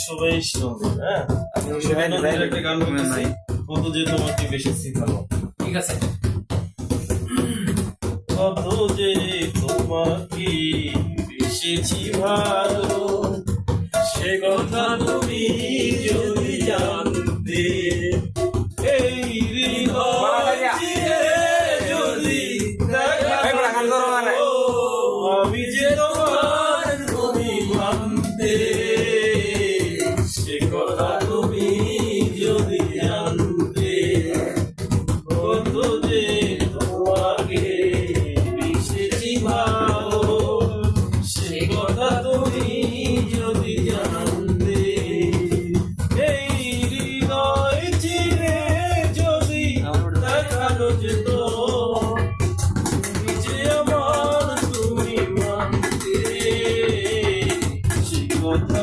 সবাই শুনবে, হ্যাঁ? আমি একটা গান বলতেছি, কত যে তোমাকে বেশি ভালো। ঠিক আছে। কত যে তোমাকে বেশি ভালো, সে কথা তুমি যদি জানতে, এই হৃদয় চিরে যদি দেখাতো, আমি যে তোমার তুমি মানতে, সে কথা তুমি যদি জানতে, কত যে তোমাকে বেশি ভালো, সে কথা তুমি যদি জানতে, এই হৃদয় চিরে যদি দেখানো যেত, তুমি যে আমার তুমি মানতে, সে কথা